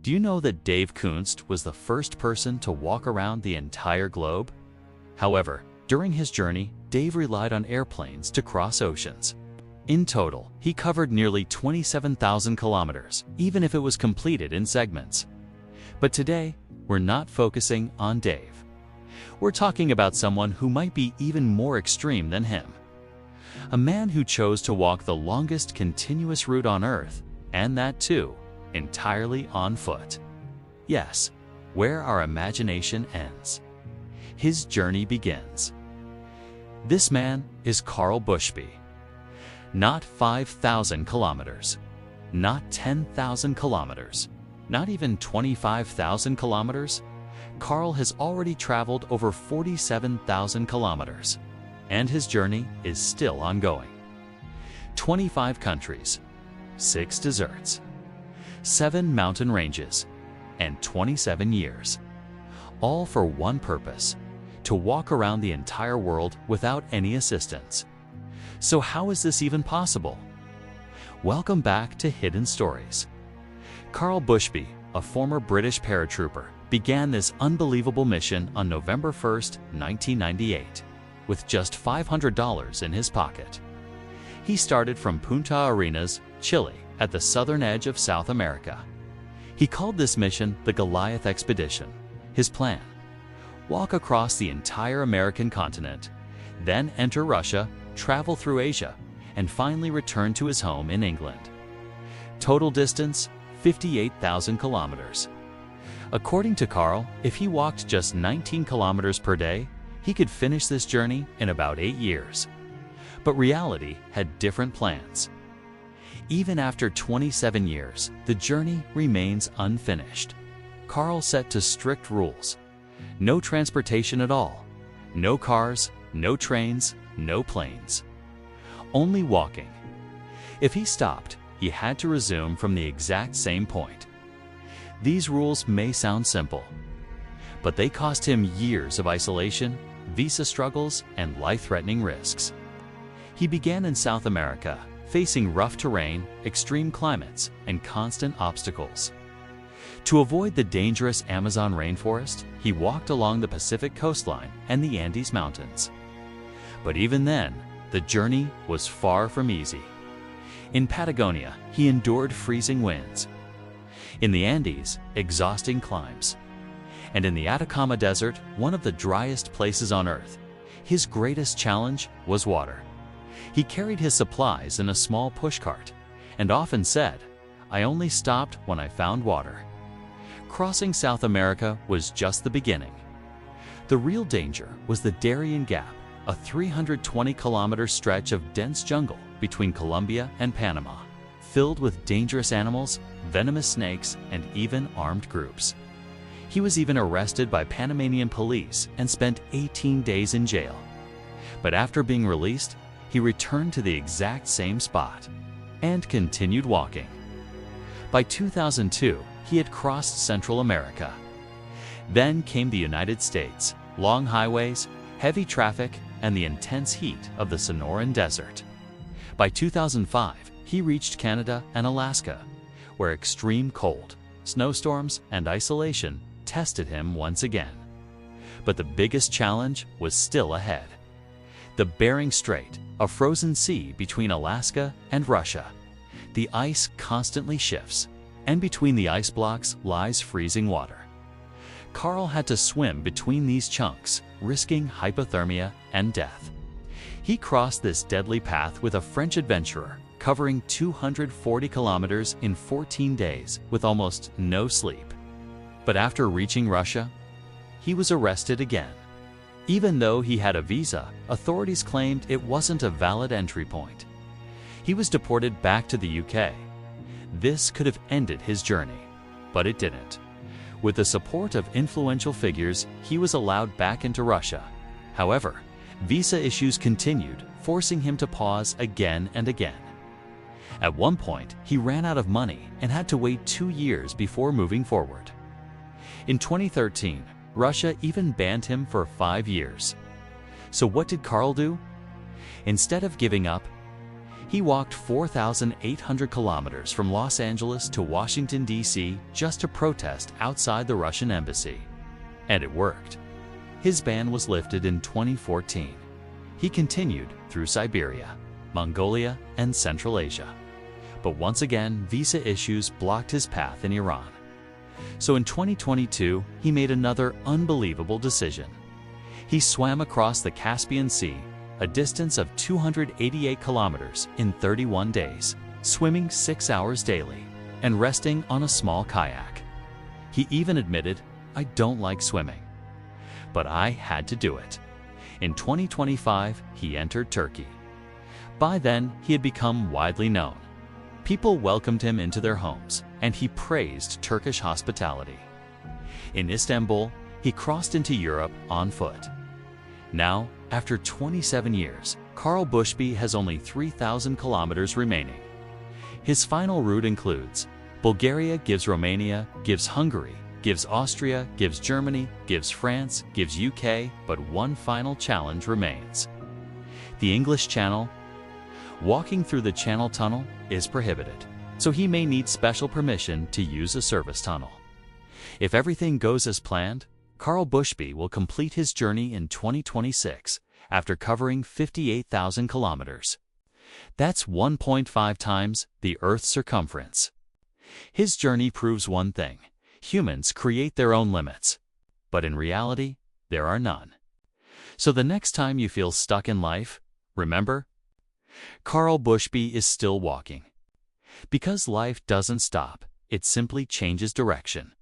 Do you know that Dave Kunst was the first person to walk around the entire globe? However, during his journey, Dave relied on airplanes to cross oceans. In total, he covered nearly 27,000 kilometers, even if it was completed in segments. But today, we're not focusing on Dave. We're talking about someone who might be even more extreme than him. A man who chose to walk the longest continuous route on Earth, and that too, entirely on foot. Yes, where our imagination ends, his journey begins. This man is Carl Bushby. Not 5,000 kilometers, not 10,000 kilometers, not even 25,000 kilometers. Carl has already traveled over 47,000 kilometers, and his journey is still ongoing. 25 countries, 6 deserts, 7 mountain ranges, and 27 years, all for one purpose: to walk around the entire world without any assistance. So how is this even possible? Welcome back to Hidden Stories. Carl Bushby, a former British paratrooper, began this unbelievable mission on November 1st, 1998, with just $500 in his pocket. He started from Punta Arenas, Chile, at the southern edge of South America. He called this mission the Goliath Expedition. His plan: walk across the entire American continent, then enter Russia, travel through Asia, and finally return to his home in England. Total distance: 58,000 kilometers. According to Carl, if he walked just 19 kilometers per day, he could finish this journey in about 8 years. But reality had different plans. Even after 27 years, the journey remains unfinished. Carl set to strict rules: no transportation at all, no cars, no trains, no planes. Only walking. If he stopped, he had to resume from the exact same point. These rules may sound simple, but they cost him years of isolation, visa struggles, and life-threatening risks. He began in South America, facing rough terrain, extreme climates, and constant obstacles. To avoid the dangerous Amazon rainforest, he walked along the Pacific coastline and the Andes Mountains. But even then, the journey was far from easy. In Patagonia, he endured freezing winds. In the Andes, exhausting climbs. And in the Atacama Desert, one of the driest places on Earth, his greatest challenge was water. He carried his supplies in a small pushcart and often said, "I only stopped when I found water." Crossing South America was just the beginning. The real danger was the Darien Gap, a 320-kilometer stretch of dense jungle between Colombia and Panama, filled with dangerous animals, venomous snakes, and even armed groups. He was even arrested by Panamanian police and spent 18 days in jail. But after being released, he returned to the exact same spot and continued walking. By 2002, he had crossed Central America. Then came the United States, long highways, heavy traffic, and the intense heat of the Sonoran Desert. By 2005, he reached Canada and Alaska, where extreme cold, snowstorms, and isolation tested him once again. But the biggest challenge was still ahead. The Bering Strait, a frozen sea between Alaska and Russia. The ice constantly shifts, and between the ice blocks lies freezing water. Carl had to swim between these chunks, risking hypothermia and death. He crossed this deadly path with a French adventurer, covering 240 kilometers in 14 days with almost no sleep. But after reaching Russia, he was arrested again. Even though he had a visa, authorities claimed it wasn't a valid entry point. He was deported back to the UK. This could have ended his journey, but it didn't. With the support of influential figures, he was allowed back into Russia. However, visa issues continued, forcing him to pause again and again. At one point, he ran out of money and had to wait 2 years before moving forward. In 2013, Russia even banned him for 5 years. So what did Carl do? Instead of giving up, He walked 4,800 kilometers from Los Angeles to Washington, D.C. just to protest outside the Russian embassy. And it worked. His ban was lifted in 2014. He continued through Siberia, Mongolia, and Central Asia. But once again, visa issues blocked his path in Iran. So in 2022, he made another unbelievable decision. He swam across the Caspian Sea, a distance of 288 kilometers in 31 days, swimming 6 hours daily, and resting on a small kayak. He even admitted, "I don't like swimming, but I had to do it." In 2025, he entered Turkey. By then, he had become widely known. People welcomed him into their homes, and he praised Turkish hospitality. In Istanbul, he crossed into Europe on foot. Now, after 27 years, Karl Bushby has only 3,000 kilometers remaining. His final route includes Bulgaria, gives Romania, gives Hungary, gives Austria, gives Germany, gives France, gives UK, but one final challenge remains. The English Channel. Walking through the Channel Tunnel is prohibited, so he may need special permission to use a service tunnel. If everything goes as planned, Karl Bushby will complete his journey in 2026 after covering 58,000 kilometers. That's 1.5 times the Earth's circumference. His journey proves one thing: humans create their own limits, but in reality, there are none. So the next time you feel stuck in life, remember, Karl Bushby is still walking. Because life doesn't stop, it simply changes direction.